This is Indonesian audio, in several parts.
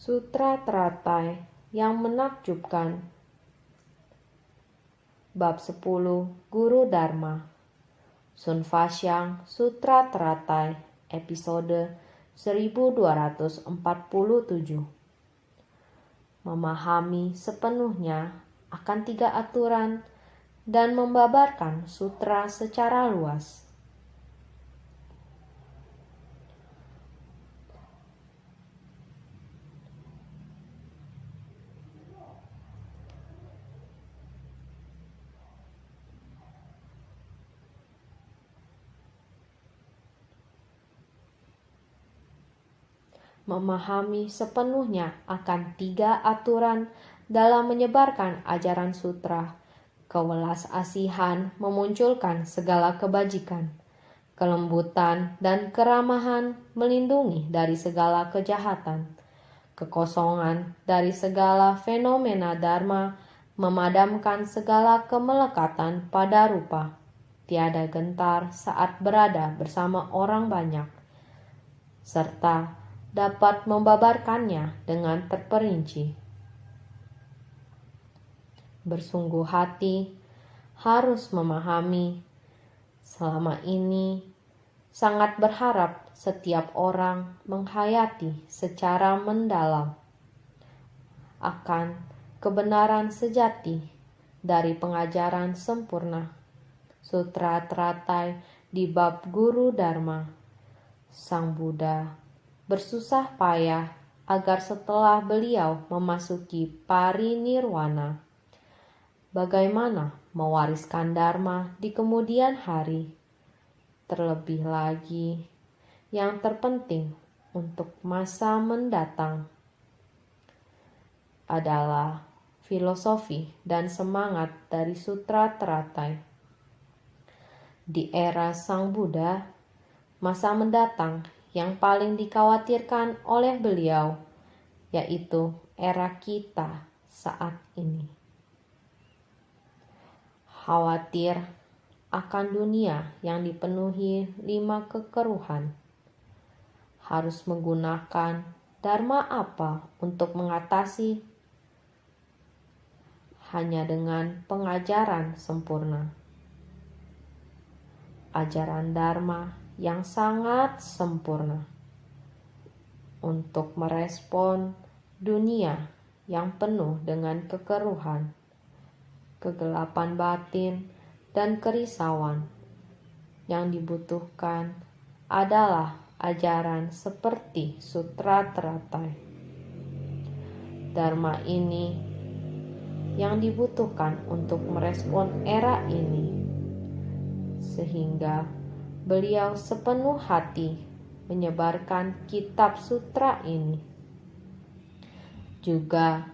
Sutra teratai yang menakjubkan. Bab 10 Guru Dharma. Sun Fasyang Sutra Teratai episode 1247. Memahami sepenuhnya akan 3 aturan dan membabarkan sutra secara luas. Memahami sepenuhnya akan 3 aturan dalam menyebarkan ajaran sutra. Kewelas asihan memunculkan segala kebajikan. Kelembutan dan keramahan melindungi dari segala kejahatan. Kekosongan dari segala fenomena dharma memadamkan segala kemelekatan pada rupa. Tiada gentar saat berada bersama orang banyak, serta dapat membabarkannya dengan terperinci. Bersungguh hati harus memahami. Selama ini sangat berharap setiap orang menghayati secara mendalam akan kebenaran sejati dari pengajaran sempurna Sutra Teratai di bab Guru Dharma. Sang Buddha bersusah payah agar setelah beliau memasuki parinirwana, bagaimana mewariskan Dharma di kemudian hari. Terlebih lagi, yang terpenting untuk masa mendatang adalah filosofi dan semangat dari Sutra Teratai. Di era Sang Buddha, masa mendatang yang paling dikhawatirkan oleh beliau, yaitu era kita saat ini. Khawatir akan dunia yang dipenuhi 5 kekeruhan. Harus menggunakan dharma apa untuk mengatasi? Hanya dengan pengajaran sempurna. Ajaran dharma yang sangat sempurna untuk merespon dunia yang penuh dengan kekeruhan, kegelapan batin, dan kerisauan. Yang dibutuhkan adalah ajaran seperti Sutra Teratai. Dharma ini yang dibutuhkan untuk merespon era ini, sehingga beliau sepenuh hati menyebarkan kitab sutra ini. Juga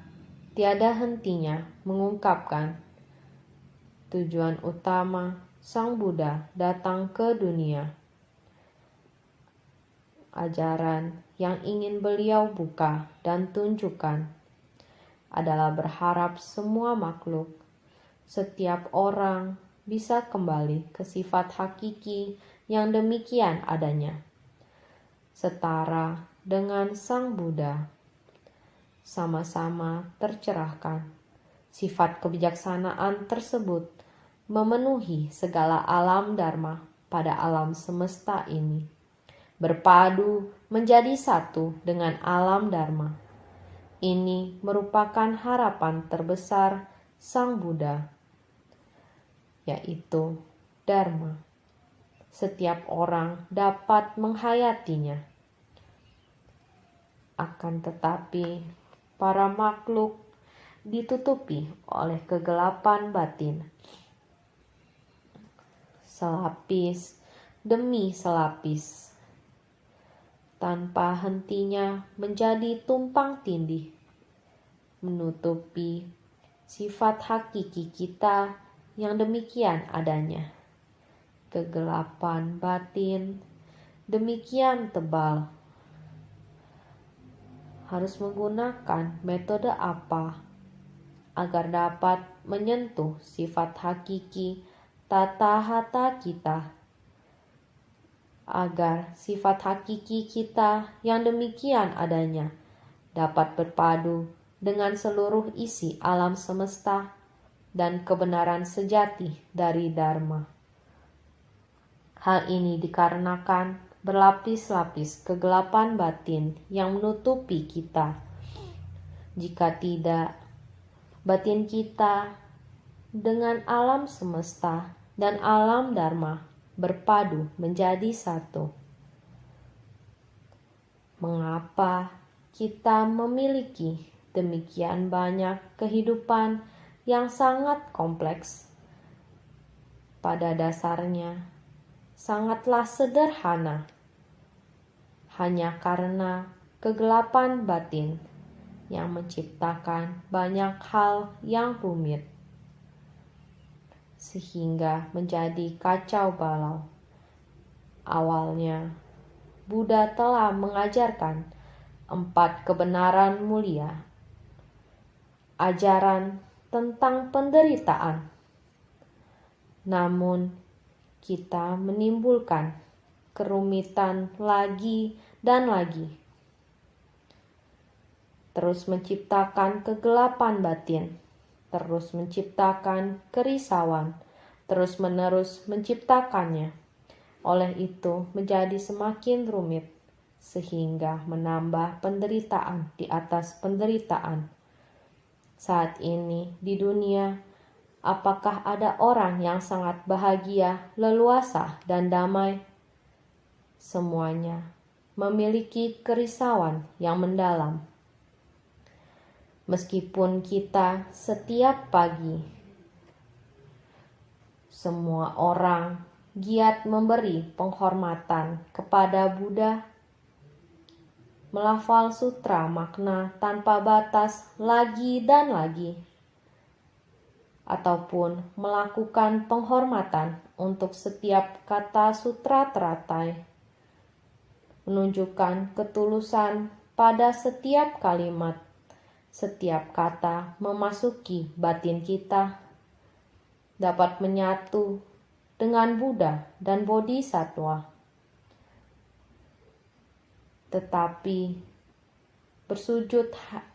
tiada hentinya mengungkapkan tujuan utama Sang Buddha datang ke dunia. Ajaran yang ingin beliau buka dan tunjukkan adalah berharap semua makhluk, setiap orang bisa kembali ke sifat hakiki yang demikian adanya, setara dengan Sang Buddha, sama-sama tercerahkan. Sifat kebijaksanaan tersebut memenuhi segala alam dharma pada alam semesta ini, berpadu menjadi satu dengan alam dharma. Ini merupakan harapan terbesar Sang Buddha, yaitu dharma. Setiap orang dapat menghayatinya. Akan tetapi, para makhluk ditutupi oleh kegelapan batin. Selapis demi selapis, tanpa hentinya menjadi tumpang tindih, menutupi sifat hakiki kita yang demikian adanya. Kegelapan batin demikian tebal. Harus menggunakan metode apa agar dapat menyentuh sifat hakiki tata hata kita, agar sifat hakiki kita yang demikian adanya dapat berpadu dengan seluruh isi alam semesta dan kebenaran sejati dari Dharma. Hal ini dikarenakan berlapis-lapis kegelapan batin yang menutupi kita. Jika tidak, batin kita dengan alam semesta dan alam Dharma berpadu menjadi satu. Mengapa kita memiliki demikian banyak kehidupan yang sangat kompleks? Pada dasarnya, sangatlah sederhana. Hanya karena kegelapan batin yang menciptakan banyak hal yang rumit, sehingga menjadi kacau balau. Awalnya, Buddha telah mengajarkan 4 kebenaran mulia, ajaran tentang penderitaan. Namun, kita menimbulkan kerumitan lagi dan lagi, terus menciptakan kegelapan batin, terus menciptakan kerisauan, terus-menerus menciptakannya. Oleh itu menjadi semakin rumit, sehingga menambah penderitaan di atas penderitaan. Saat ini di dunia, apakah ada orang yang sangat bahagia, leluasa, dan damai? Semuanya memiliki kerisauan yang mendalam. Meskipun kita setiap pagi, semua orang giat memberi penghormatan kepada Buddha, melafal sutra makna tanpa batas lagi dan lagi, ataupun melakukan penghormatan untuk setiap kata sutra teratai, menunjukkan ketulusan pada setiap kalimat, setiap kata memasuki batin kita, dapat menyatu dengan Buddha dan Bodhisattva. Tetapi bersujud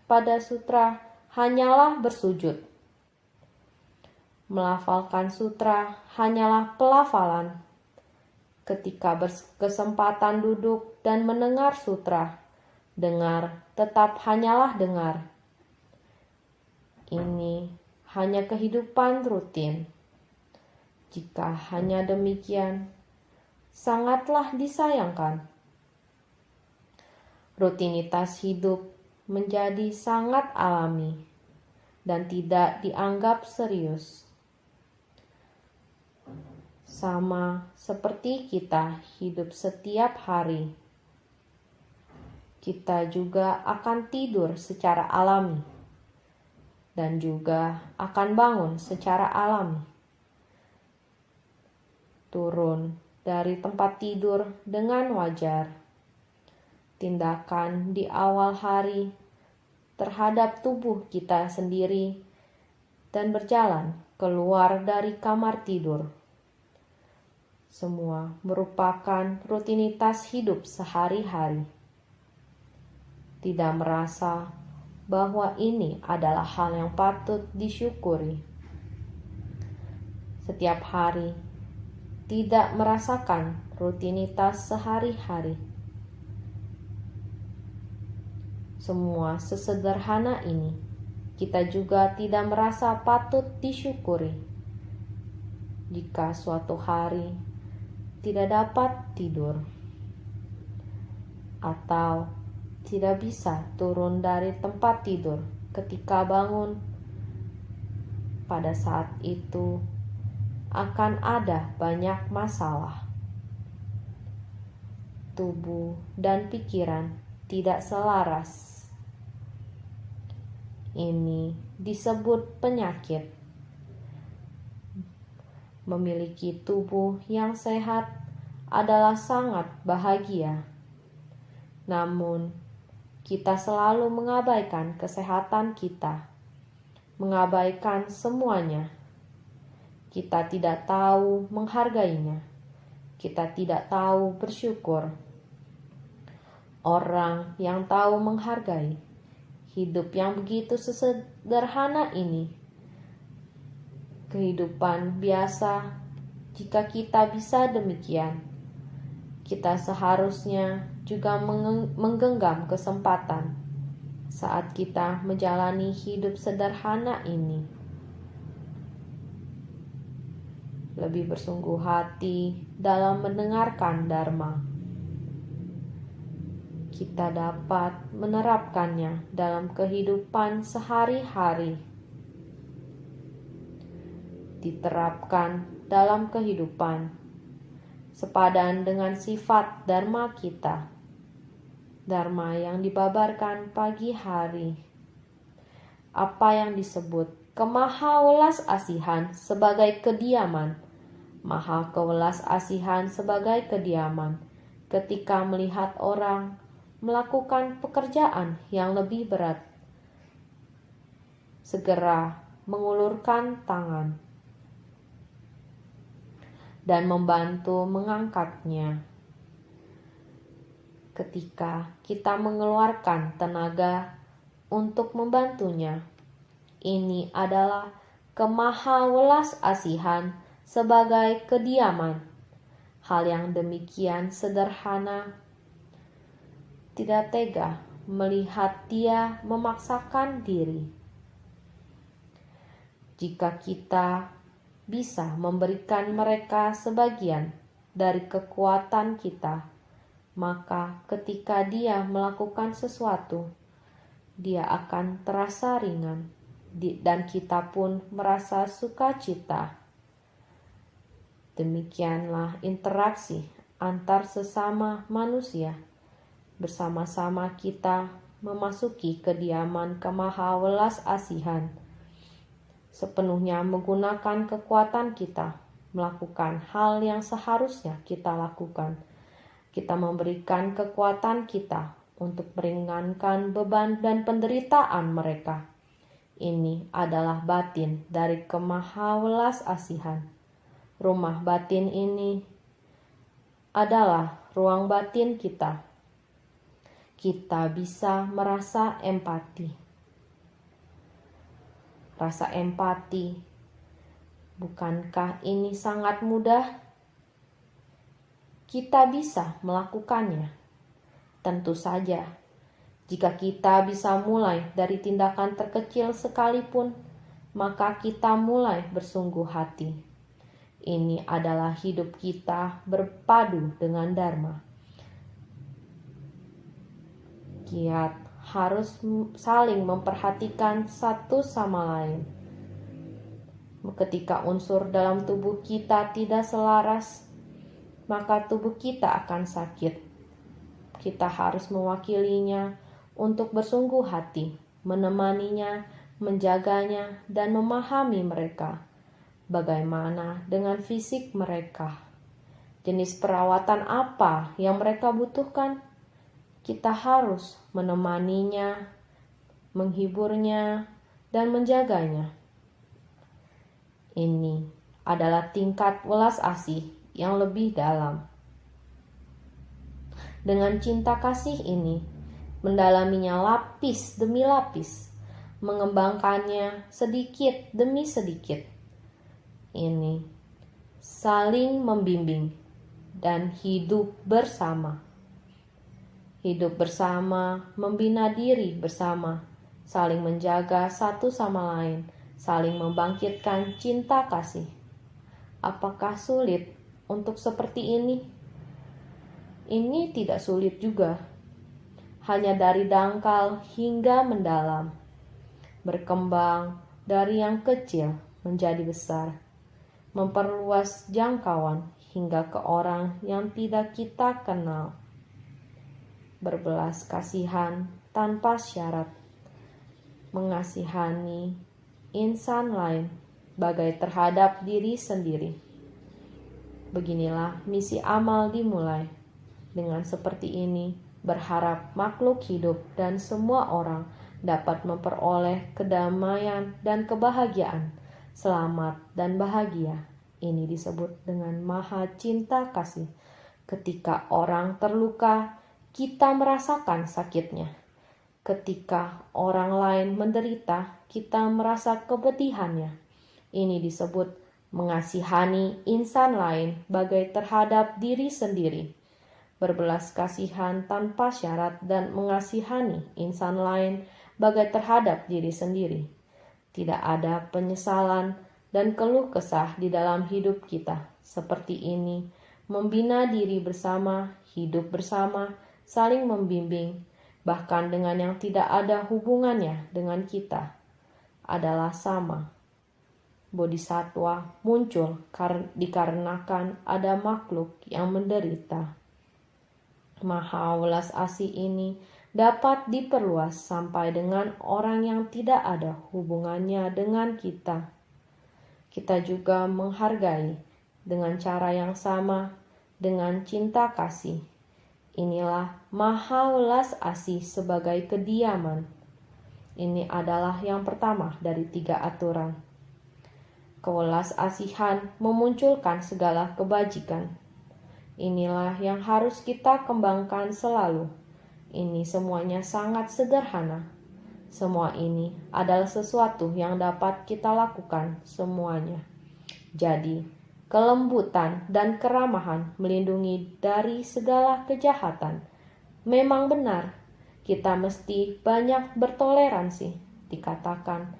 pada sutra hanyalah bersujud. Melafalkan sutra hanyalah pelafalan. Ketika berkesempatan duduk dan mendengar sutra, dengar tetap hanyalah dengar. Ini hanya kehidupan rutin. Jika hanya demikian, sangatlah disayangkan. Rutinitas hidup menjadi sangat alami dan tidak dianggap serius. Sama seperti kita hidup setiap hari, kita juga akan tidur secara alami dan juga akan bangun secara alami. Turun dari tempat tidur dengan wajar. Tindakan di awal hari terhadap tubuh kita sendiri dan berjalan keluar dari kamar tidur. Semua merupakan rutinitas hidup sehari-hari. Tidak merasa bahwa ini adalah hal yang patut disyukuri. Setiap hari tidak merasakan rutinitas sehari-hari. Semua sesederhana ini, kita juga tidak merasa patut disyukuri. Jika suatu hari tidak dapat tidur, atau tidak bisa turun dari tempat tidur ketika bangun, pada saat itu akan ada banyak masalah. Tubuh dan pikiran tidak selaras. Ini disebut penyakit. Memiliki tubuh yang sehat adalah sangat bahagia. Namun, kita selalu mengabaikan kesehatan kita, mengabaikan semuanya. Kita tidak tahu menghargainya. Kita tidak tahu bersyukur. Orang yang tahu menghargai hidup yang begitu sesederhana ini. Kehidupan biasa, jika kita bisa demikian, kita seharusnya juga menggenggam kesempatan saat kita menjalani hidup sederhana ini. Lebih bersungguh hati dalam mendengarkan Dharma. Kita dapat menerapkannya dalam kehidupan sehari-hari. Diterapkan dalam kehidupan sepadan dengan sifat Dharma kita. Dharma yang dibabarkan pagi hari. Apa yang disebut kemahawelas asihan sebagai kediaman. Maha kewelas asihan sebagai kediaman ketika melihat orang melakukan pekerjaan yang lebih berat. Segera mengulurkan tangan dan membantu mengangkatnya. Ketika kita mengeluarkan tenaga untuk membantunya, ini adalah kemahawelas asihan sebagai kediaman. Hal yang demikian sederhana, tidak tega melihat dia memaksakan diri. Jika kita bisa memberikan mereka sebagian dari kekuatan kita, maka ketika dia melakukan sesuatu, dia akan terasa ringan dan kita pun merasa sukacita. Demikianlah interaksi antar sesama manusia. Bersama-sama kita memasuki kediaman kemahawelas asihan, sepenuhnya menggunakan kekuatan kita, melakukan hal yang seharusnya kita lakukan. Kita memberikan kekuatan kita untuk meringankan beban dan penderitaan mereka. Ini adalah batin dari kemahawelas asihan. Rumah batin ini adalah ruang batin kita. Kita bisa merasa empati. Rasa empati, bukankah ini sangat mudah? Kita bisa melakukannya. Tentu saja, jika kita bisa mulai dari tindakan terkecil sekalipun, maka kita mulai bersungguh hati. Ini adalah hidup kita berpadu dengan Dharma. Kiat harus saling memperhatikan satu sama lain. Ketika unsur dalam tubuh kita tidak selaras, maka tubuh kita akan sakit. Kita harus mewakilinya untuk bersungguh hati, menemaninya, menjaganya, dan memahami mereka. Bagaimana dengan fisik mereka? Jenis perawatan apa yang mereka butuhkan? Kita harus menemaninya, menghiburnya, dan menjaganya. Ini adalah tingkat welas asih yang lebih dalam. Dengan cinta kasih ini, mendalaminya lapis demi lapis, mengembangkannya sedikit demi sedikit. Ini saling membimbing dan hidup bersama. Hidup bersama, membina diri bersama, saling menjaga satu sama lain, saling membangkitkan cinta kasih. Apakah sulit untuk seperti ini? Ini tidak sulit juga. Hanya dari dangkal hingga mendalam. Berkembang dari yang kecil menjadi besar. Memperluas jangkauan hingga ke orang yang tidak kita kenal. Berbelas kasihan tanpa syarat, mengasihani insan lain bagai terhadap diri sendiri. Beginilah misi amal dimulai. Dengan seperti ini, berharap makhluk hidup dan semua orang dapat memperoleh kedamaian dan kebahagiaan, selamat dan bahagia. Ini disebut dengan maha cinta kasih. Ketika orang terluka, kita merasakan sakitnya. Ketika orang lain menderita, kita merasa kepedihannya. Ini disebut mengasihani insan lain bagai terhadap diri sendiri. Berbelas kasihan tanpa syarat dan mengasihani insan lain bagai terhadap diri sendiri. Tidak ada penyesalan dan keluh kesah di dalam hidup kita. Seperti ini, membina diri bersama, hidup bersama, saling membimbing, bahkan dengan yang tidak ada hubungannya dengan kita, adalah sama. Bodhisattva muncul dikarenakan ada makhluk yang menderita. Maha welas asih ini dapat diperluas sampai dengan orang yang tidak ada hubungannya dengan kita. Kita juga menghargai dengan cara yang sama, dengan cinta kasih. Inilah maha welas asih sebagai kediaman. Ini adalah yang pertama dari 3 aturan. Kewelas asihan memunculkan segala kebajikan. Inilah yang harus kita kembangkan selalu. Ini semuanya sangat sederhana. Semua ini adalah sesuatu yang dapat kita lakukan semuanya. Jadi, kelembutan dan keramahan melindungi dari segala kejahatan. Memang benar, kita mesti banyak bertoleransi. Dikatakan,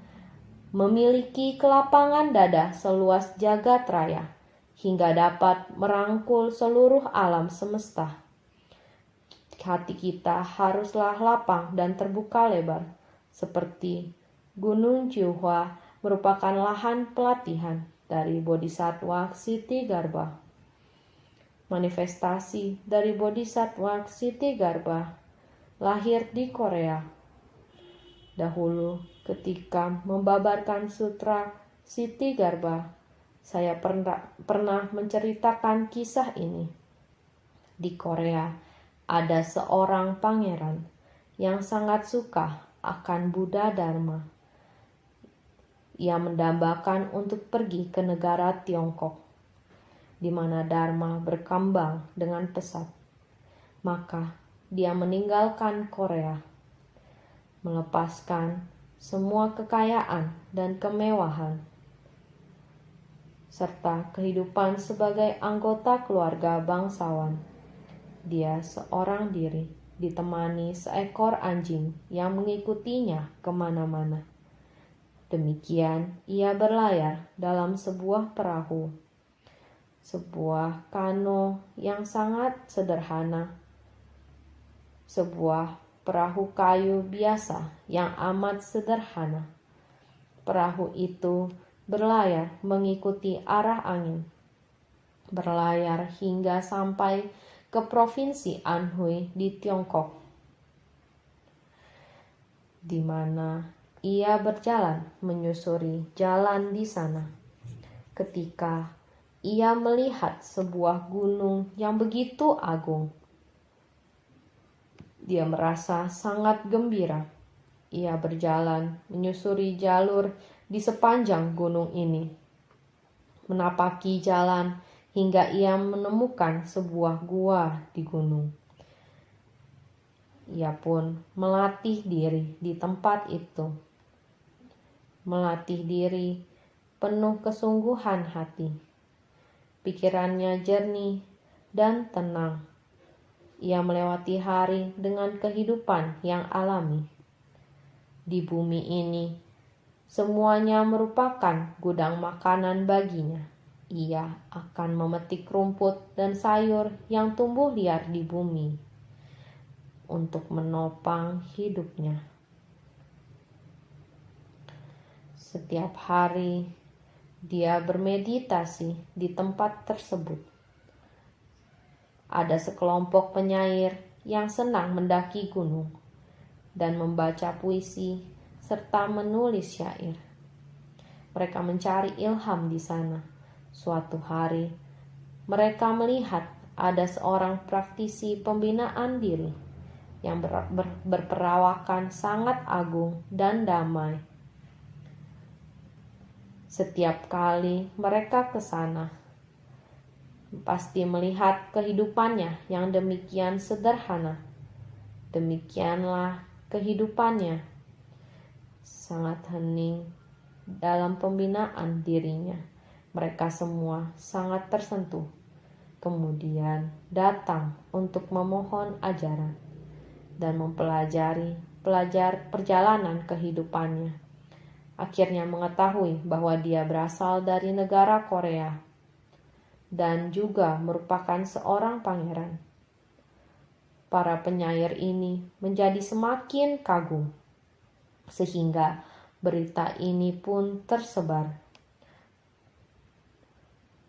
memiliki kelapangan dada seluas jagat raya, hingga dapat merangkul seluruh alam semesta. Hati kita haruslah lapang dan terbuka lebar, seperti Gunung Jiuhua merupakan lahan pelatihan dari Bodhisattva Ksitigarbha. Manifestasi dari Bodhisattva Ksitigarbha lahir di Korea. Dahulu ketika membabarkan sutra Ksitigarbha, saya pernah menceritakan kisah ini. Di Korea ada seorang pangeran yang sangat suka akan Buddha Dharma. Ia mendambakan untuk pergi ke negara Tiongkok, di mana Dharma berkembang dengan pesat. Maka dia meninggalkan Korea, melepaskan semua kekayaan dan kemewahan, serta kehidupan sebagai anggota keluarga bangsawan. Dia seorang diri, ditemani seekor anjing yang mengikutinya kemana-mana. Demikian ia berlayar dalam sebuah perahu, sebuah kano yang sangat sederhana, sebuah perahu kayu biasa yang amat sederhana. Perahu itu berlayar mengikuti arah angin, berlayar hingga sampai ke provinsi Anhui di Tiongkok, di mana ia berjalan menyusuri jalan di sana. Ketika ia melihat sebuah gunung yang begitu agung, dia merasa sangat gembira. Ia berjalan menyusuri jalur di sepanjang gunung ini, menapaki jalan hingga ia menemukan sebuah gua di gunung. Ia pun melatih diri di tempat itu. Melatih diri penuh kesungguhan hati. Pikirannya jernih dan tenang. Ia melewati hari dengan kehidupan yang alami. Di bumi ini, semuanya merupakan gudang makanan baginya. Ia akan memetik rumput dan sayur yang tumbuh liar di bumi untuk menopang hidupnya. Setiap hari dia bermeditasi di tempat tersebut. Ada sekelompok penyair yang senang mendaki gunung dan membaca puisi serta menulis syair. Mereka mencari ilham di sana. Suatu hari, mereka melihat ada seorang praktisi pembinaan diri yang berperawakan sangat agung dan damai. Setiap kali mereka ke sana, pasti melihat kehidupannya yang demikian sederhana. Demikianlah kehidupannya, sangat hening dalam pembinaan dirinya. Mereka semua sangat tersentuh, kemudian datang untuk memohon ajaran dan mempelajari perjalanan kehidupannya. Akhirnya mengetahui bahwa dia berasal dari negara Korea dan juga merupakan seorang pangeran. Para penyair ini menjadi semakin kagum, sehingga berita ini pun tersebar.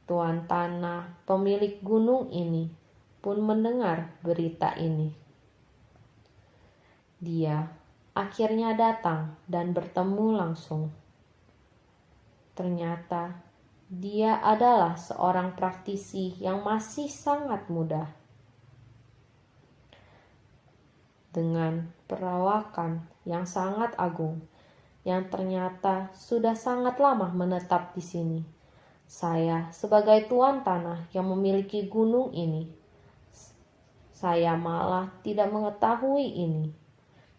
Tuan tanah, pemilik gunung ini, pun mendengar berita ini. Dia akhirnya datang dan bertemu langsung. Ternyata dia adalah seorang praktisi yang masih sangat muda. Dengan perawakan yang sangat agung, yang ternyata sudah sangat lama menetap di sini. Saya sebagai tuan tanah yang memiliki gunung ini, saya malah tidak mengetahui ini,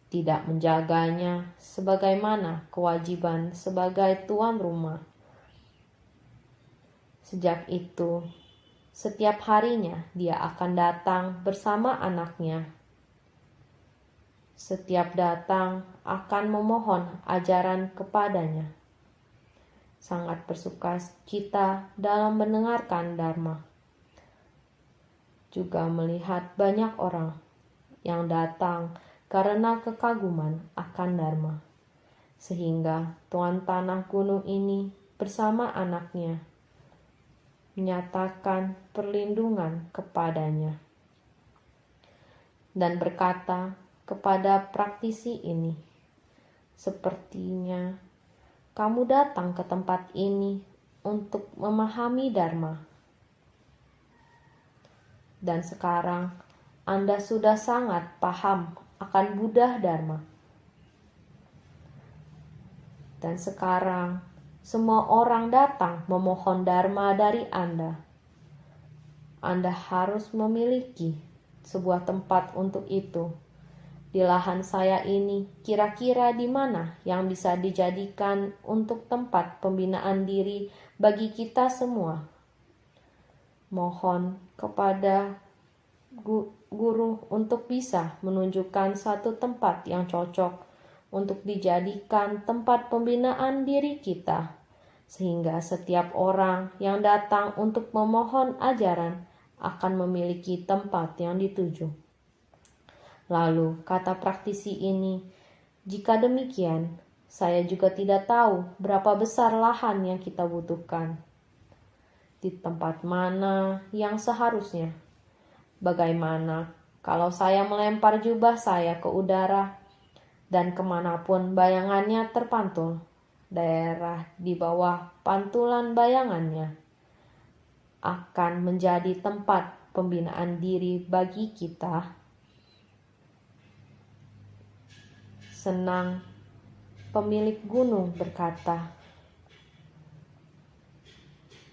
tidak menjaganya sebagaimana kewajiban sebagai tuan rumah. Sejak itu, setiap harinya dia akan datang bersama anaknya. Setiap datang akan memohon ajaran kepadanya. Sangat bersuka cita dalam mendengarkan Dharma. Juga melihat banyak orang yang datang karena kekaguman akan Dharma. Sehingga tuan tanah gunung ini bersama anaknya menyatakan perlindungan kepadanya dan berkata kepada praktisi ini, "Sepertinya kamu datang ke tempat ini untuk memahami Dharma. Dan sekarang Anda sudah sangat paham akan Buddha Dharma. Dan sekarang semua orang datang memohon Dharma dari Anda. Anda harus memiliki sebuah tempat untuk itu. Di lahan saya ini, kira-kira di mana yang bisa dijadikan untuk tempat pembinaan diri bagi kita semua? Mohon kepada guru untuk bisa menunjukkan satu tempat yang cocok untuk dijadikan tempat pembinaan diri kita, sehingga setiap orang yang datang untuk memohon ajaran akan memiliki tempat yang dituju." Lalu kata praktisi ini, "Jika demikian, saya juga tidak tahu berapa besar lahan yang kita butuhkan. Di tempat mana yang seharusnya? Bagaimana kalau saya melempar jubah saya ke udara dan kemanapun bayangannya terpantul, daerah di bawah pantulan bayangannya akan menjadi tempat pembinaan diri bagi kita?" Senang pemilik gunung berkata,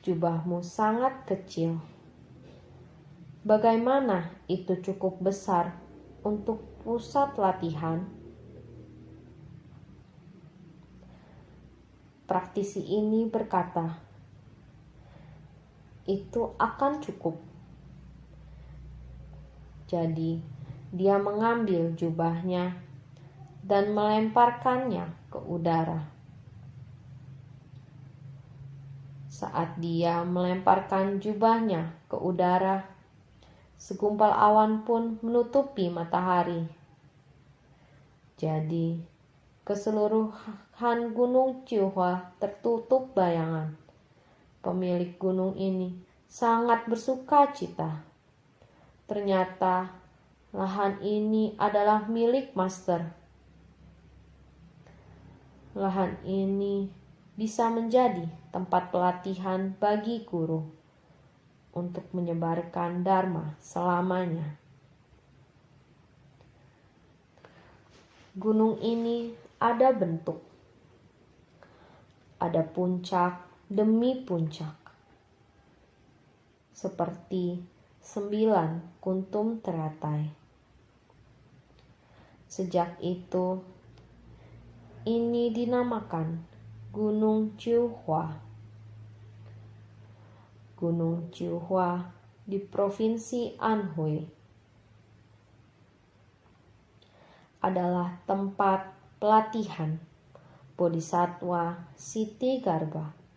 "Jubahmu sangat kecil. Bagaimana itu cukup besar untuk pusat latihan?" Praktisi ini berkata, "Itu akan cukup." Jadi, dia mengambil jubahnya dan melemparkannya ke udara. Saat dia melemparkan jubahnya ke udara, segumpal awan pun menutupi matahari. Jadi, keseluruhan gunung Ciuhua tertutup bayangan. Pemilik gunung ini sangat bersuka cita. Ternyata lahan ini adalah milik master. Lahan ini bisa menjadi tempat pelatihan bagi guru untuk menyebarkan Dharma selamanya. Gunung ini ada bentuk, ada puncak demi puncak, seperti 9 kuntum teratai. Sejak itu, ini dinamakan Gunung Chihuahua. Gunung Chihuahua di Provinsi Anhui adalah tempat pelatihan Bodhisattva Ksitigarbha.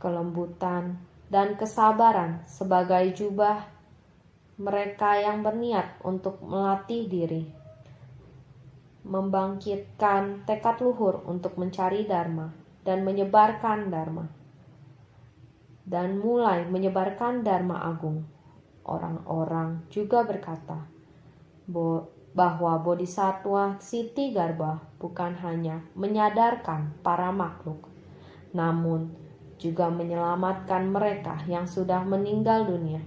Kelembutan dan kesabaran sebagai jubah mereka yang berniat untuk melatih diri, membangkitkan tekad luhur untuk mencari Dharma dan menyebarkan Dharma, dan mulai menyebarkan Dharma agung. Orang-orang juga berkata bahwa Bodhisattva Ksitigarbha bukan hanya menyadarkan para makhluk, namun juga menyelamatkan mereka yang sudah meninggal dunia.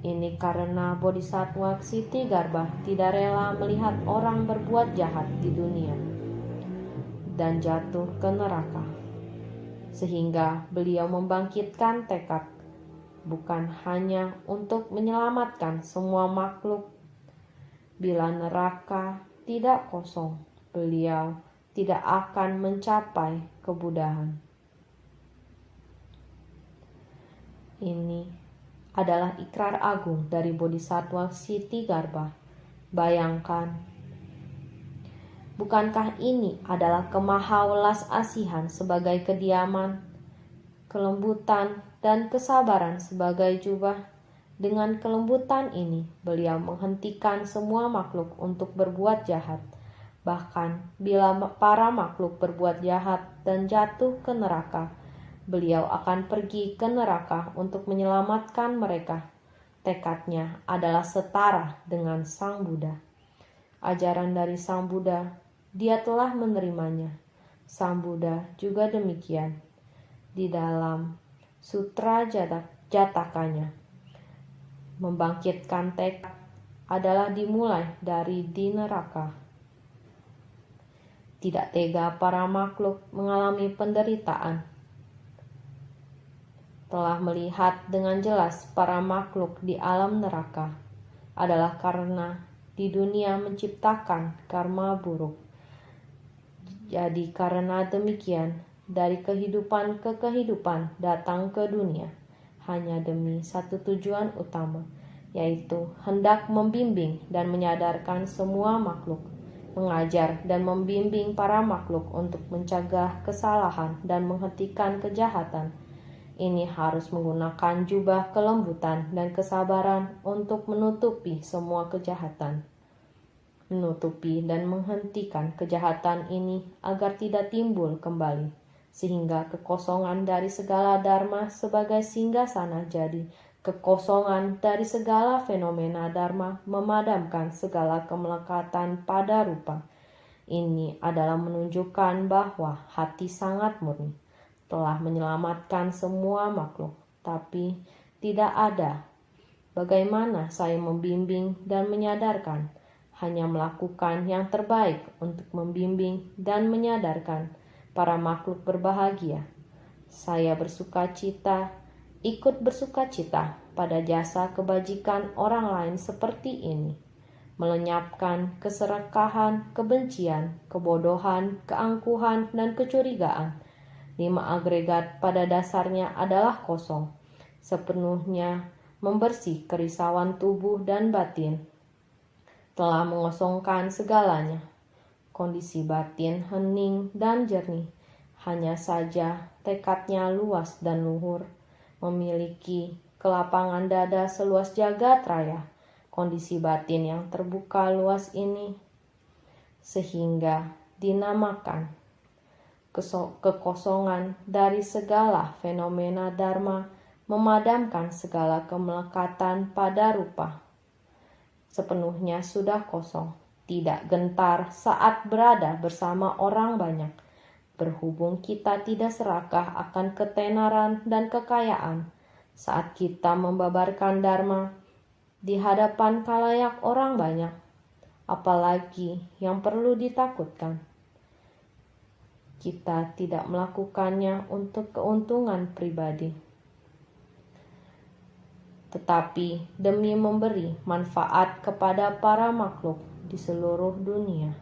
Ini karena Bodhisattva Ksitigarbha tidak rela melihat orang berbuat jahat di dunia dan jatuh ke neraka, sehingga beliau membangkitkan tekad bukan hanya untuk menyelamatkan semua makhluk. Bila neraka tidak kosong, beliau tidak akan mencapai kebuddhaan. Ini adalah ikrar agung dari Bodhisattva Ksitigarbha. Bayangkan, bukankah ini adalah kemahawelas asihan sebagai kediaman, kelembutan, dan kesabaran sebagai jubah? Dengan kelembutan ini, beliau menghentikan semua makhluk untuk berbuat jahat. Bahkan bila para makhluk berbuat jahat dan jatuh ke neraka, beliau akan pergi ke neraka untuk menyelamatkan mereka. Tekadnya adalah setara dengan Sang Buddha. Ajaran dari Sang Buddha, dia telah menerimanya. Sang Buddha juga demikian. Di dalam Sutra Jatakanya, membangkitkan tekad adalah dimulai dari di neraka. Tidak tega para makhluk mengalami penderitaan. Telah melihat dengan jelas para makhluk di alam neraka adalah karena di dunia menciptakan karma buruk. Jadi karena demikian, dari kehidupan ke kehidupan datang ke dunia hanya demi satu tujuan utama, yaitu hendak membimbing dan menyadarkan semua makhluk, mengajar dan membimbing para makhluk untuk mencegah kesalahan dan menghentikan kejahatan. Ini harus menggunakan jubah kelembutan dan kesabaran untuk menutupi semua kejahatan. Menutupi dan menghentikan kejahatan ini agar tidak timbul kembali, sehingga kekosongan dari segala dharma sebagai singgasana jadi kekosongan dari segala fenomena dharma, memadamkan segala kemelekatan pada rupa. Ini adalah menunjukkan bahwa hati sangat murni telah menyelamatkan semua makhluk, tapi tidak ada bagaimana saya membimbing dan menyadarkan, hanya melakukan yang terbaik untuk membimbing dan menyadarkan para makhluk berbahagia. Saya ikut bersukacita pada jasa kebajikan orang lain seperti ini, melenyapkan keserakahan, kebencian, kebodohan, keangkuhan, dan kecurigaan. 5 agregat pada dasarnya adalah kosong, sepenuhnya membersih kerisauan tubuh dan batin, telah mengosongkan segalanya. Kondisi batin hening dan jernih, hanya saja tekadnya luas dan luhur, memiliki kelapangan dada seluas jagat raya. Kondisi batin yang terbuka luas ini sehingga dinamakan kekosongan dari segala fenomena dharma, memadamkan segala kemelekatan pada rupa. Sepenuhnya sudah kosong, tidak gentar saat berada bersama orang banyak. Berhubung kita tidak serakah akan ketenaran dan kekayaan, saat kita membabarkan dharma di hadapan khalayak orang banyak, apalagi yang perlu ditakutkan. kita tidak melakukannya untuk keuntungan pribadi, tetapi demi memberi manfaat kepada para makhluk di seluruh dunia,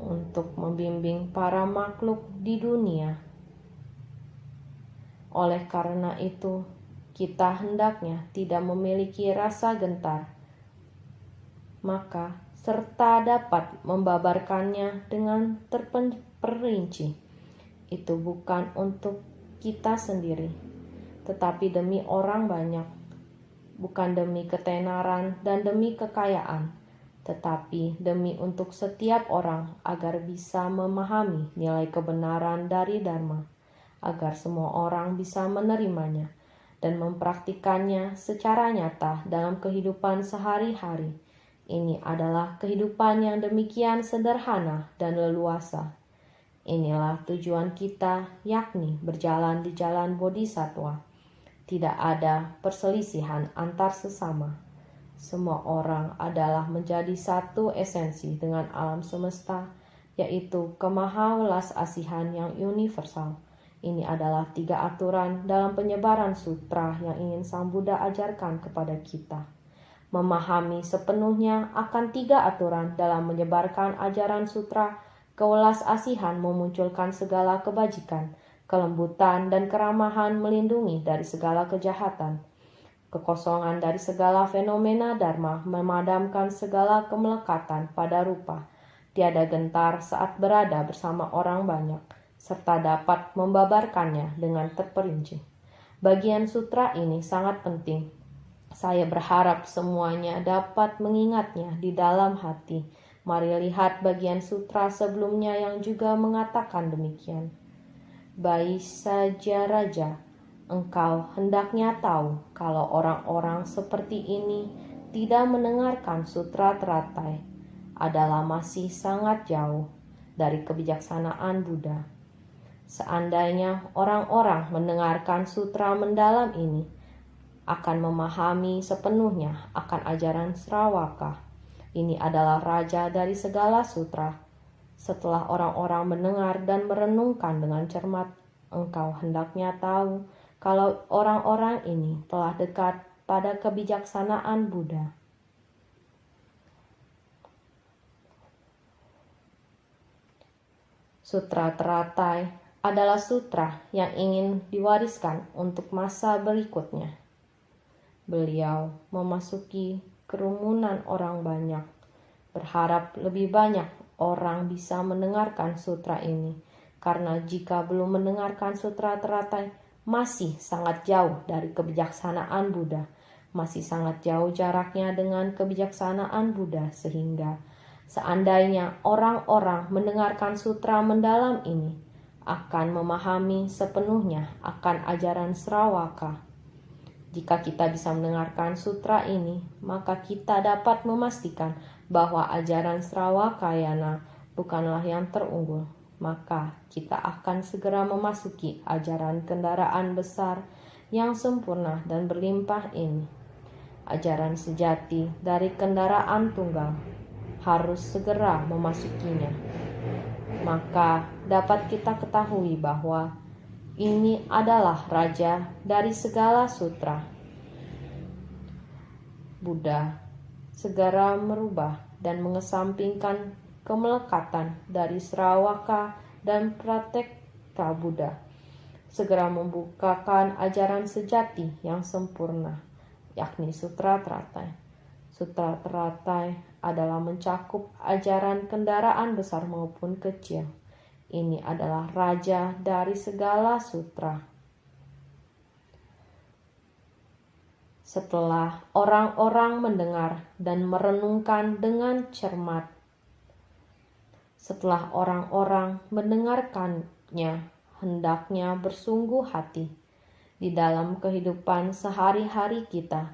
untuk membimbing para makhluk di dunia. Oleh karena itu, kita hendaknya tidak memiliki rasa gentar, maka serta dapat membabarkannya dengan terperinci. Itu bukan untuk kita sendiri, tetapi demi orang banyak, bukan demi ketenaran dan demi kekayaan, tetapi demi untuk setiap orang agar bisa memahami nilai kebenaran dari Dharma, agar semua orang bisa menerimanya dan mempraktikannya secara nyata dalam kehidupan sehari-hari. Ini adalah kehidupan yang demikian sederhana dan leluasa. Inilah tujuan kita, yakni berjalan di jalan Bodhisattva. Tidak ada perselisihan antar sesama. Semua orang adalah menjadi satu esensi dengan alam semesta, yaitu kemahawelas asihan yang universal. Ini adalah 3 aturan dalam penyebaran sutra yang ingin Sang Buddha ajarkan kepada kita. Memahami sepenuhnya akan 3 aturan dalam menyebarkan ajaran sutra kewelas asihan memunculkan segala kebajikan, kelembutan dan keramahan melindungi dari segala kejahatan. Kekosongan dari segala fenomena Dharma memadamkan segala kemelekatan pada rupa, tiada gentar saat berada bersama orang banyak, serta dapat membabarkannya dengan terperinci. Bagian sutra ini sangat penting. Saya berharap semuanya dapat mengingatnya di dalam hati. Mari lihat bagian sutra sebelumnya yang juga mengatakan demikian. Baik saja Raja, engkau hendaknya tahu kalau orang-orang seperti ini tidak mendengarkan sutra teratai adalah masih sangat jauh dari kebijaksanaan Buddha. Seandainya orang-orang mendengarkan sutra mendalam ini, akan memahami sepenuhnya akan ajaran Sravaka. Ini adalah raja dari segala sutra. Setelah orang-orang mendengar dan merenungkan dengan cermat, engkau hendaknya tahu kalau orang-orang ini telah dekat pada kebijaksanaan Buddha. Sutra teratai adalah sutra yang ingin diwariskan untuk masa berikutnya. Beliau memasuki kerumunan orang banyak, berharap lebih banyak orang bisa mendengarkan sutra ini, karena jika belum mendengarkan sutra teratai, masih sangat jauh dari kebijaksanaan Buddha, masih sangat jauh jaraknya dengan kebijaksanaan Buddha, sehingga seandainya orang-orang mendengarkan sutra mendalam ini, akan memahami sepenuhnya akan ajaran Sravaka. Jika kita bisa mendengarkan sutra ini, maka kita dapat memastikan bahwa ajaran Sravakayana bukanlah yang terunggul. Maka kita akan segera memasuki ajaran kendaraan besar yang sempurna dan berlimpah ini. Ajaran sejati dari kendaraan tunggal harus segera memasukinya. Maka dapat kita ketahui bahwa ini adalah raja dari segala sutra. Buddha segera merubah dan mengesampingkan kemelekatan dari Sravaka dan Pratyeka Buddha, segera membukakan ajaran sejati yang sempurna, yakni Sutra Teratai. Sutra Teratai adalah mencakup ajaran kendaraan besar maupun kecil. Ini adalah raja dari segala sutra. Setelah orang-orang mendengar dan merenungkan dengan cermat, setelah orang-orang mendengarkannya, hendaknya bersungguh hati di dalam kehidupan sehari-hari kita.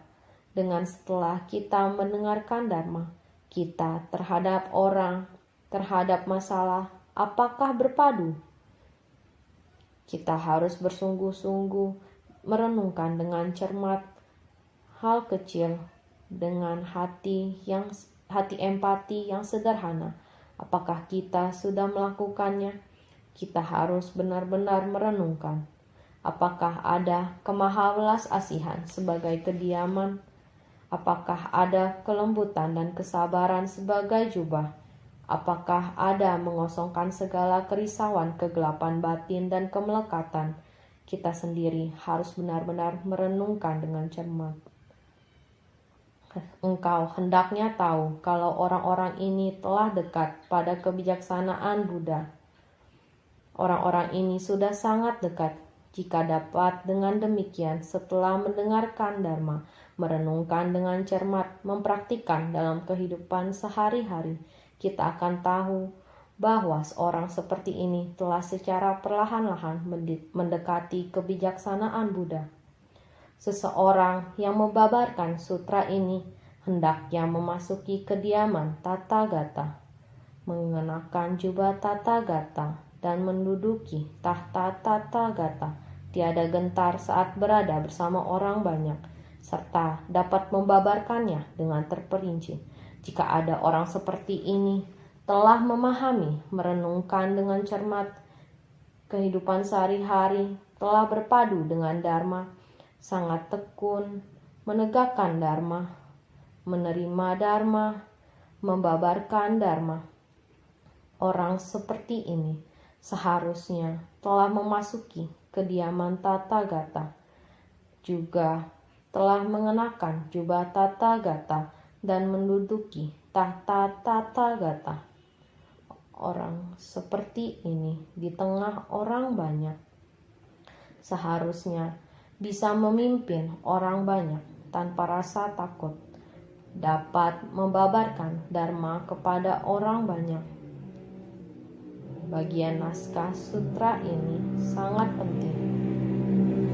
Dengan setelah kita mendengarkan Dharma, kita terhadap orang, terhadap masalah, apakah berpadu? Kita harus bersungguh-sungguh merenungkan dengan cermat hal kecil dengan hati empati yang sederhana, Apakah kita sudah melakukannya? Kita harus benar-benar merenungkan. Apakah ada kemahawelas asihan sebagai kediaman? Apakah ada kelembutan dan kesabaran sebagai jubah? Apakah ada mengosongkan segala kerisauan, kegelapan batin, dan kemelekatan? Kita sendiri harus benar-benar merenungkan dengan cermat. Engkau hendaknya tahu kalau orang-orang ini telah dekat pada kebijaksanaan Buddha. Orang-orang ini sudah sangat dekat. Jika dapat dengan demikian setelah mendengarkan Dharma, merenungkan dengan cermat, mempraktikkan dalam kehidupan sehari-hari, kita akan tahu bahwa seorang seperti ini telah secara perlahan-lahan mendekati kebijaksanaan Buddha. Seseorang yang membabarkan sutra ini hendaknya memasuki kediaman Tathagata, mengenakan jubah Tathagata, dan menduduki tahta Tathagata, tiada gentar saat berada bersama orang banyak, serta dapat membabarkannya dengan terperinci. Jika ada orang seperti ini telah memahami, merenungkan dengan cermat kehidupan sehari-hari, telah berpadu dengan Dharma, sangat tekun, menegakkan Dharma, menerima Dharma, membabarkan Dharma. Orang seperti ini seharusnya telah memasuki kediaman Tathagata, juga telah mengenakan jubah Tathagata dan menduduki tahta Tathagata. Orang seperti ini di tengah orang banyak seharusnya bisa memimpin orang banyak tanpa rasa takut, dapat membabarkan Dharma kepada orang banyak. Bagian naskah sutra ini sangat penting.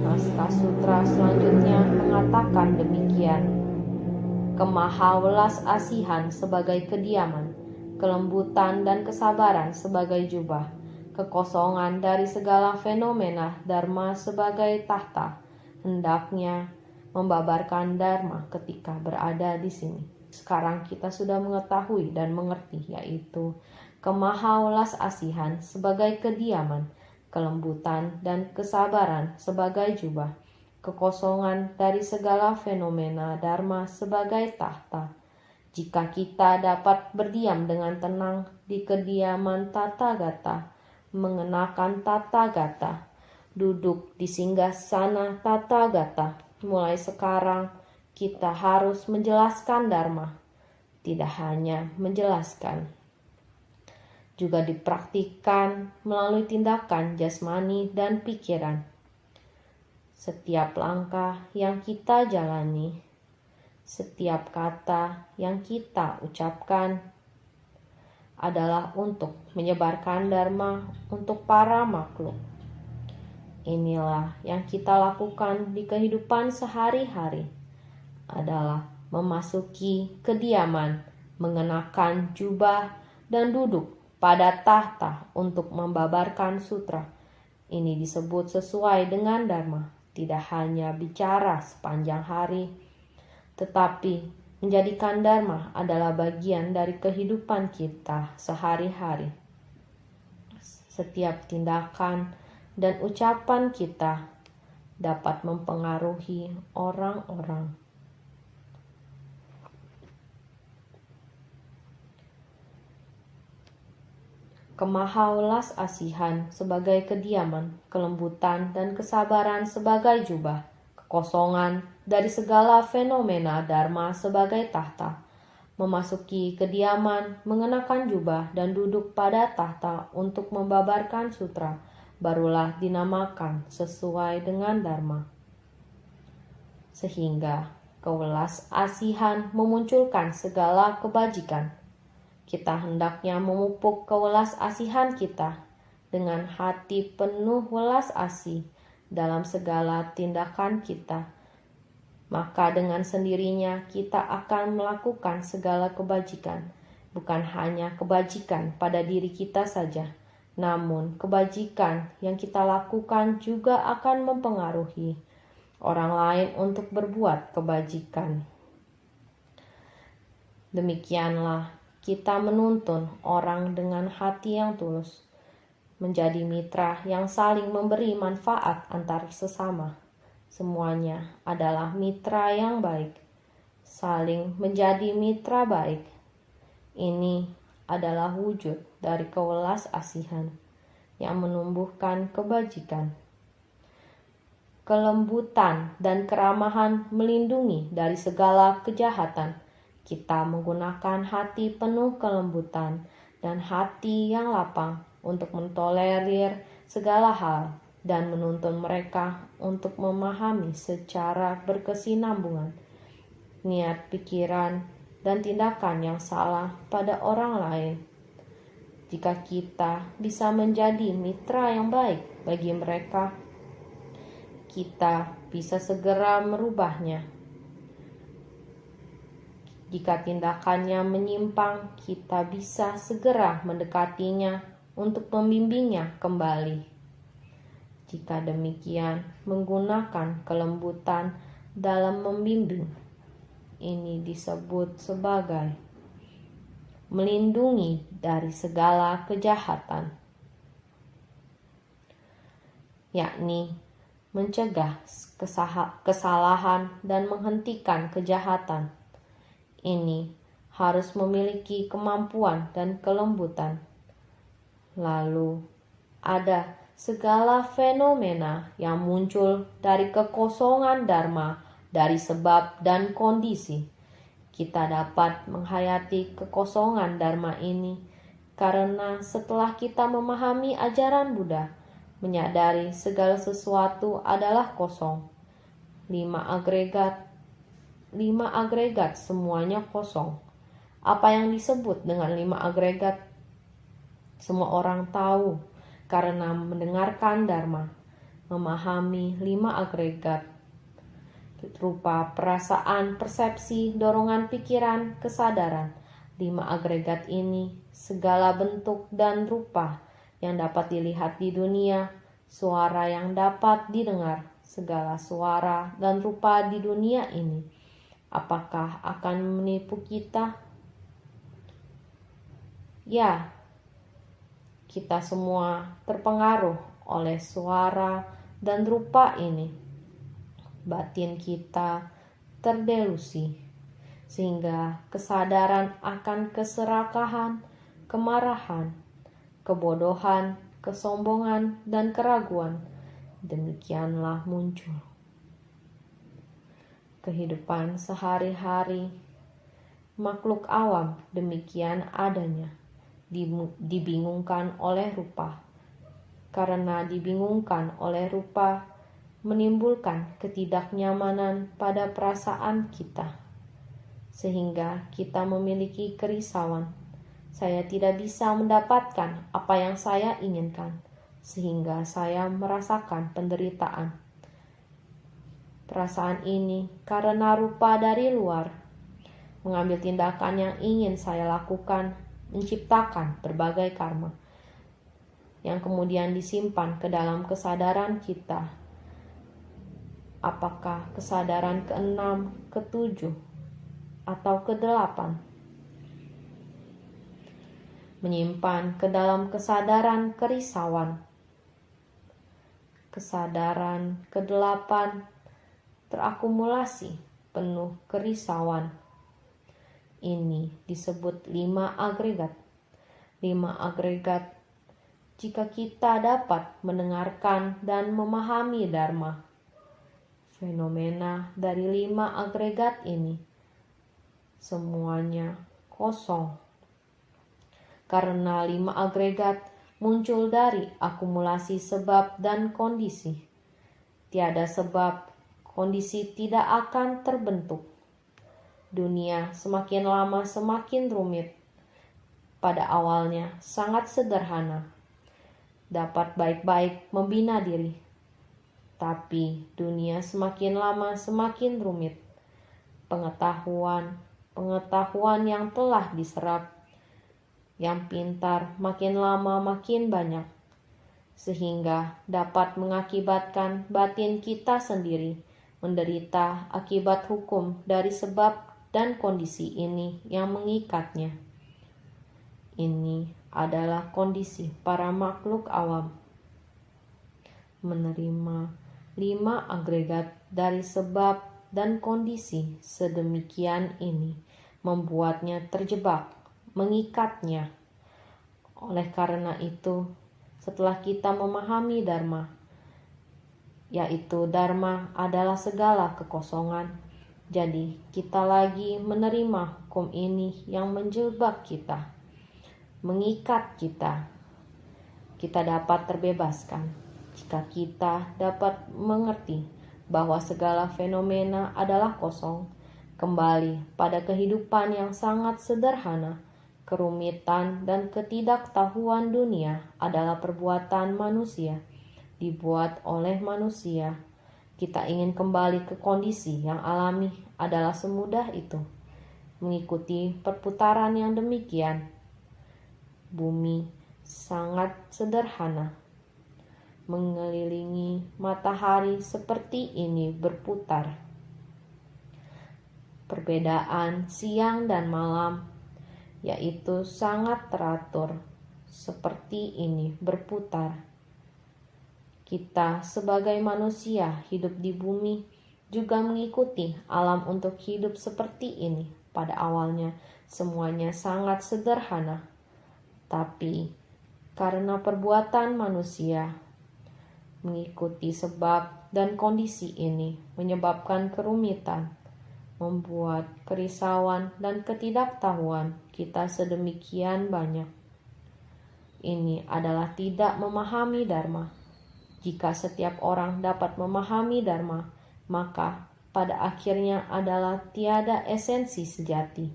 Naskah sutra selanjutnya mengatakan demikian: kemahawelas asihan sebagai kediaman, kelembutan dan kesabaran sebagai jubah, kekosongan dari segala fenomena Dharma sebagai tahta, hendaknya membabarkan Dharma ketika berada di sini. Sekarang kita sudah mengetahui dan mengerti, yaitu kemahawelas asihan sebagai kediaman, kelembutan dan kesabaran sebagai jubah, kekosongan dari segala fenomena Dharma sebagai tahta. Jika kita dapat berdiam dengan tenang di kediaman Tathagata, mengenakan Tathagata, duduk di singgasana Tathagata, mulai sekarang kita harus menjelaskan Dharma. Tidak hanya menjelaskan, juga dipraktikkan melalui tindakan jasmani dan pikiran. Setiap langkah yang kita jalani, setiap kata yang kita ucapkan adalah untuk menyebarkan Dharma untuk para makhluk. Inilah yang kita lakukan di kehidupan sehari-hari, adalah memasuki kediaman, mengenakan jubah, dan duduk pada tahta untuk membabarkan sutra. Ini disebut sesuai dengan Dharma, tidak hanya bicara sepanjang hari, tetapi menjadikan Dharma adalah bagian dari kehidupan kita sehari-hari. Setiap tindakan dan ucapan kita dapat mempengaruhi orang-orang. Kemahawelas asihan sebagai kediaman, kelembutan dan kesabaran sebagai jubah, kekosongan dari segala fenomena Dharma sebagai tahta, memasuki kediaman, mengenakan jubah dan duduk pada tahta untuk membabarkan sutra, barulah dinamakan sesuai dengan Dharma. Sehingga kewelas asihan memunculkan segala kebajikan. Kita hendaknya memupuk kewelas asihan kita dengan hati penuh welas asih dalam segala tindakan kita. Maka dengan sendirinya kita akan melakukan segala kebajikan, bukan hanya kebajikan pada diri kita saja, namun kebajikan yang kita lakukan juga akan mempengaruhi orang lain untuk berbuat kebajikan. Demikianlah kita menuntun orang dengan hati yang tulus, menjadi mitra yang saling memberi manfaat antar sesama. Semuanya adalah mitra yang baik, saling menjadi mitra baik. Ini adalah wujud dari kewelas asihan yang menumbuhkan kebajikan. Kelembutan dan keramahan melindungi dari segala kejahatan. Kita menggunakan hati penuh kelembutan dan hati yang lapang untuk mentolerir segala hal dan menuntun mereka untuk memahami secara berkesinambungan niat, pikiran, dan tindakan yang salah pada orang lain. Jika kita bisa menjadi mitra yang baik bagi mereka, kita bisa segera merubahnya. Jika tindakannya menyimpang, kita bisa segera mendekatinya untuk membimbingnya kembali. Jika demikian, menggunakan kelembutan dalam membimbing, ini disebut sebagai melindungi dari segala kejahatan, yakni mencegah kesalahan dan menghentikan kejahatan. Ini harus memiliki kemampuan dan kelembutan. Lalu ada segala fenomena yang muncul dari kekosongan dharma, dari sebab dan kondisi. Kita dapat menghayati kekosongan dharma ini karena setelah kita memahami ajaran Buddha, menyadari segala sesuatu adalah kosong. 5 agregat semuanya kosong. Apa yang disebut dengan 5 agregat? Semua orang tahu karena mendengarkan Dharma, memahami 5 agregat berupa perasaan, persepsi, dorongan pikiran, kesadaran. 5 agregat ini segala bentuk dan rupa yang dapat dilihat di dunia, suara yang dapat didengar, segala suara dan rupa di dunia ini. Apakah akan menipu kita? Ya, kita semua terpengaruh oleh suara dan rupa ini. Batin kita terdelusi, sehingga kesadaran akan keserakahan, kemarahan, kebodohan, kesombongan, dan keraguan demikianlah muncul. Kehidupan sehari-hari makhluk awam demikian adanya, dibingungkan oleh rupa. Karena dibingungkan oleh rupa, menimbulkan ketidaknyamanan pada perasaan kita, sehingga kita memiliki kerisauan. Saya tidak bisa mendapatkan apa yang saya inginkan, sehingga saya merasakan penderitaan. Perasaan ini karena rupa dari luar, mengambil tindakan yang ingin saya lakukan, menciptakan berbagai karma, yang kemudian disimpan ke dalam kesadaran kita. Apakah kesadaran ke-6, ke-7, atau ke-8? Menyimpan ke dalam kesadaran kerisauan. Kesadaran ke-8 terakumulasi penuh kerisauan. Ini disebut 5 agregat. 5 agregat jika kita dapat mendengarkan dan memahami Dharma. Fenomena dari 5 agregat ini semuanya kosong. Karena 5 agregat muncul dari akumulasi sebab dan kondisi. Tiada sebab, kondisi tidak akan terbentuk. Dunia semakin lama semakin rumit. Pada awalnya sangat sederhana. Dapat baik-baik membina diri. Tapi dunia semakin lama semakin rumit. Pengetahuan yang telah diserap, yang pintar makin lama makin banyak, sehingga dapat mengakibatkan batin kita sendiri menderita akibat hukum dari sebab dan kondisi ini yang mengikatnya. Ini adalah kondisi para makhluk awam. Menerima 5 agregat dari sebab dan kondisi sedemikian ini membuatnya terjebak, mengikatnya. Oleh karena itu, setelah kita memahami Dharma, yaitu Dharma adalah segala kekosongan, jadi kita lagi menerima hukum ini yang menjebak kita, mengikat kita. Kita dapat terbebaskan jika kita dapat mengerti bahwa segala fenomena adalah kosong, kembali pada kehidupan yang sangat sederhana. Kerumitan dan ketidaktahuan dunia adalah perbuatan manusia, dibuat oleh manusia. Kita ingin kembali ke kondisi yang alami adalah semudah itu. Mengikuti perputaran yang demikian, bumi sangat sederhana. Mengelilingi matahari seperti ini berputar. Perbedaan siang dan malam, yaitu sangat teratur, seperti ini berputar. Kita sebagai manusia hidup di bumi juga mengikuti alam untuk hidup seperti ini. Pada awalnya semuanya sangat sederhana, tapi karena perbuatan manusia mengikuti sebab dan kondisi ini menyebabkan kerumitan, membuat kerisauan dan ketidaktahuan kita sedemikian banyak. Ini adalah tidak memahami Dharma. Jika setiap orang dapat memahami Dharma, maka pada akhirnya adalah tiada esensi sejati.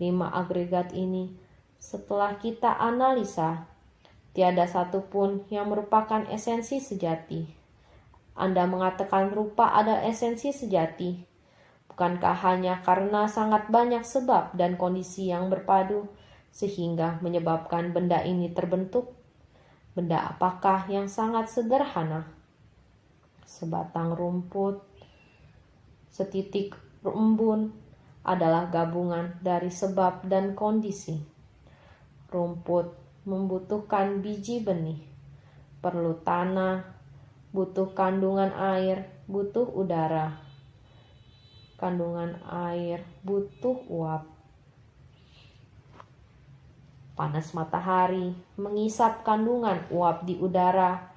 5 agregat ini, setelah kita analisa, tiada satupun yang merupakan esensi sejati. Anda mengatakan rupa adalah esensi sejati. Bukankah hanya karena sangat banyak sebab dan kondisi yang berpadu sehingga menyebabkan benda ini terbentuk? Benda apakah yang sangat sederhana? Sebatang rumput, setitik embun adalah gabungan dari sebab dan kondisi. Rumput membutuhkan biji benih, perlu tanah, butuh kandungan air, butuh udara. Kandungan air butuh uap. Panas matahari mengisap kandungan uap di udara.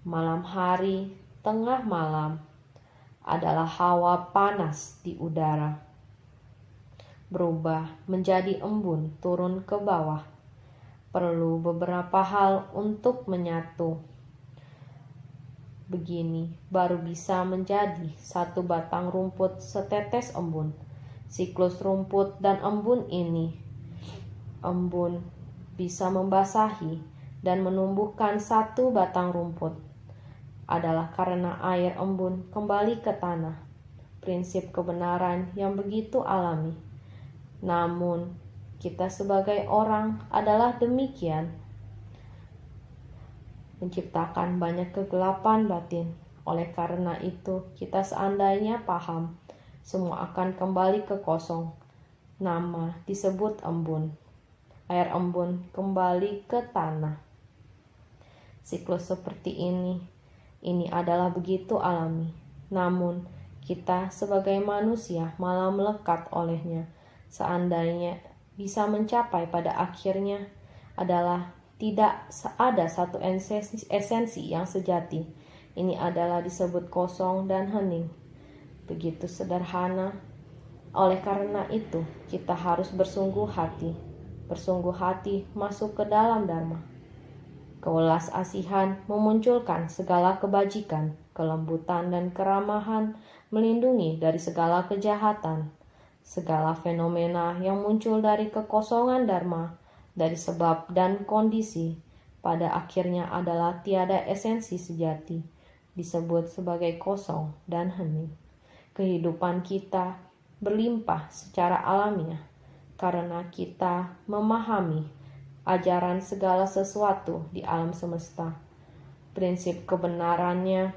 Malam hari, tengah malam adalah hawa panas di udara. Berubah menjadi embun turun ke bawah. Perlu beberapa hal untuk menyatu. Begini baru bisa menjadi satu batang rumput setetes embun. Siklus rumput dan embun ini. Embun bisa membasahi dan menumbuhkan satu batang rumput. Adalah karena air embun kembali ke tanah. Prinsip kebenaran yang begitu alami. Namun, kita sebagai orang adalah demikian. Menciptakan banyak kegelapan batin. Oleh karena itu, kita seandainya paham, semua akan kembali ke kosong. Nama disebut embun. Air embun kembali ke tanah. Siklus seperti ini adalah begitu alami. Namun, kita sebagai manusia malah melekat olehnya. Seandainya bisa mencapai pada akhirnya adalah tidak ada satu esensi yang sejati. Ini adalah disebut kosong dan hening. Begitu sederhana. Oleh karena itu, kita harus bersungguh hati. Bersungguh hati masuk ke dalam Dharma. Kewelas asihan memunculkan segala kebajikan, kelembutan dan keramahan, melindungi dari segala kejahatan. Segala fenomena yang muncul dari kekosongan Dharma, dari sebab dan kondisi, pada akhirnya adalah tiada esensi sejati, disebut sebagai kosong dan hening. Kehidupan kita berlimpah secara alamiah, karena kita memahami ajaran segala sesuatu di alam semesta. Prinsip kebenarannya,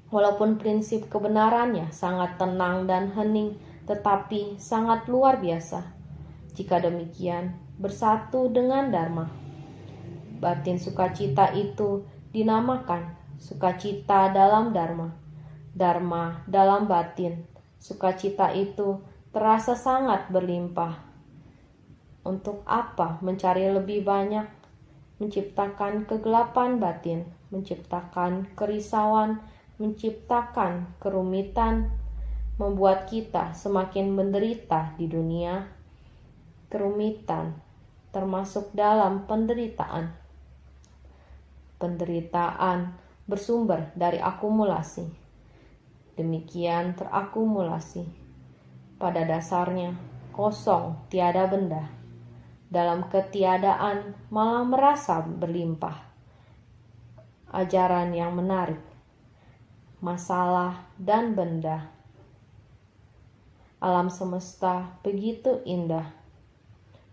walaupun prinsip kebenarannya sangat tenang dan hening, tetapi sangat luar biasa. Jika demikian, bersatu dengan Dharma. Batin sukacita itu dinamakan sukacita dalam Dharma. Dharma dalam batin. Sukacita itu terasa sangat berlimpah. Untuk apa mencari lebih banyak? Menciptakan kegelapan batin, menciptakan kerisauan, menciptakan kerumitan, membuat kita semakin menderita di dunia. Kerumitan termasuk dalam penderitaan. Penderitaan bersumber dari akumulasi. Demikian terakumulasi. Pada dasarnya kosong, tiada benda. Dalam ketiadaan malah merasa berlimpah. Ajaran yang menarik. Masalah dan benda. Alam semesta begitu indah.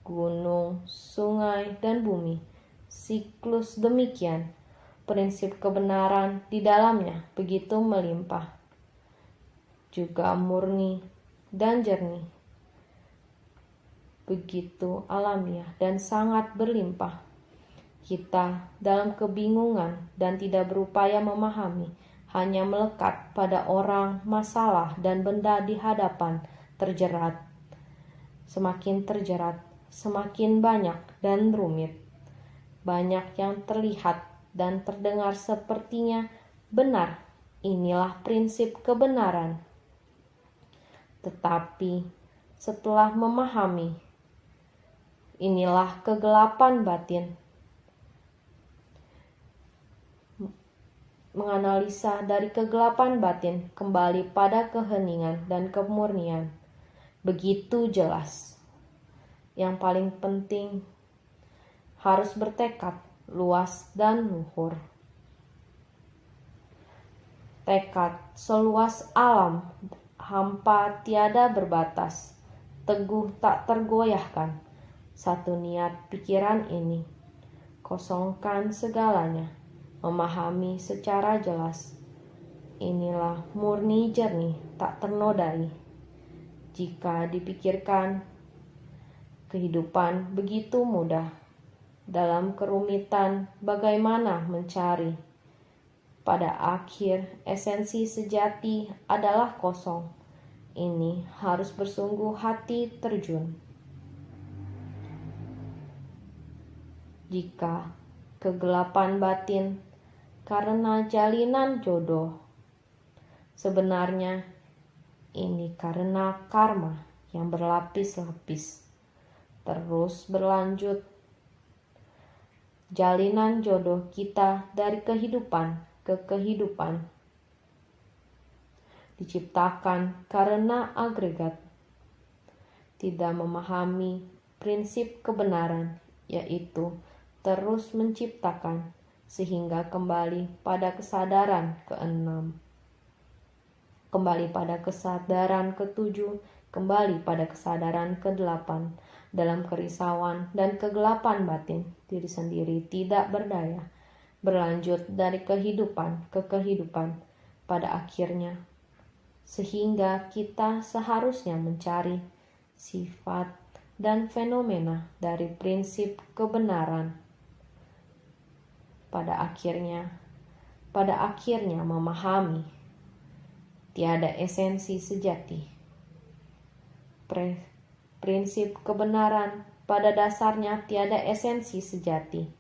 Gunung, sungai, dan bumi. Siklus demikian. Prinsip kebenaran di dalamnya begitu melimpah. Juga murni dan jernih. Begitu alamiah dan sangat berlimpah. Kita dalam kebingungan dan tidak berupaya memahami, hanya melekat pada orang, masalah, dan benda di hadapan, terjerat. Semakin terjerat, semakin banyak dan rumit. Banyak yang terlihat dan terdengar sepertinya benar. Inilah prinsip kebenaran. Tetapi setelah memahami, inilah kegelapan batin. Menganalisa dari kegelapan batin kembali pada keheningan dan kemurnian. Begitu jelas. Yang paling penting harus bertekad luas dan luhur. Tekad seluas alam, hampa tiada berbatas, teguh tak tergoyahkan. Satu niat pikiran ini, kosongkan segalanya, memahami secara jelas. Inilah murni jernih, tak ternodai. Jika dipikirkan, kehidupan begitu mudah. Dalam kerumitan, bagaimana mencari? Pada akhir, esensi sejati adalah kosong. Ini harus bersungguh hati terjun. Jika kegelapan batin karena jalinan jodoh, sebenarnya ini karena karma yang berlapis-lapis, terus berlanjut. Jalinan jodoh kita dari kehidupan ke kehidupan diciptakan karena agregat, tidak memahami prinsip kebenaran, yaitu terus menciptakan, sehingga kembali pada kesadaran keenam, kembali pada kesadaran ketujuh, kembali pada kesadaran kedelapan. Dalam kerisauan dan kegelapan batin, diri sendiri tidak berdaya, berlanjut dari kehidupan ke kehidupan pada akhirnya, sehingga kita seharusnya mencari sifat dan fenomena dari prinsip kebenaran. Pada akhirnya memahami tiada esensi sejati. Prinsip kebenaran pada dasarnya tiada esensi sejati.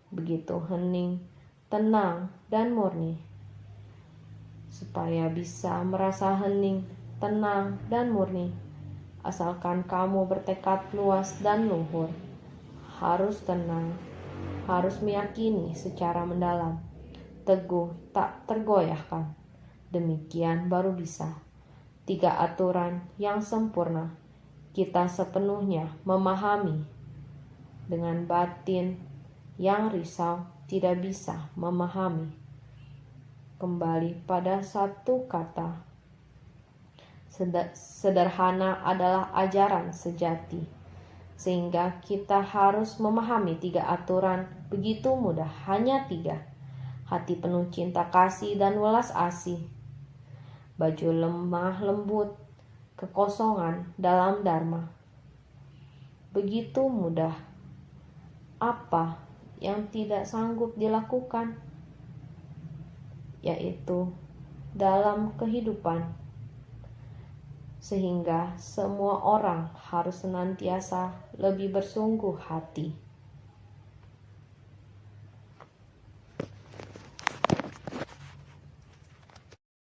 Begitu hening, tenang, dan murni. Supaya bisa merasa hening, tenang, dan murni, asalkan kamu bertekad luas dan luhur. Harus tenang, harus meyakini secara mendalam, teguh tak tergoyahkan. Demikian baru bisa. 3 aturan yang sempurna kita sepenuhnya memahami. Dengan batin yang risau tidak bisa memahami. Kembali pada satu kata, sederhana adalah ajaran sejati, sehingga kita harus memahami 3 aturan begitu mudah, hanya 3. Hati penuh cinta kasih dan welas asih, baju lemah lembut, kekosongan dalam dharma. begitu mudah. Apa yang tidak sanggup dilakukan? Yaitu dalam kehidupan. Sehingga semua orang harus senantiasa lebih bersungguh hati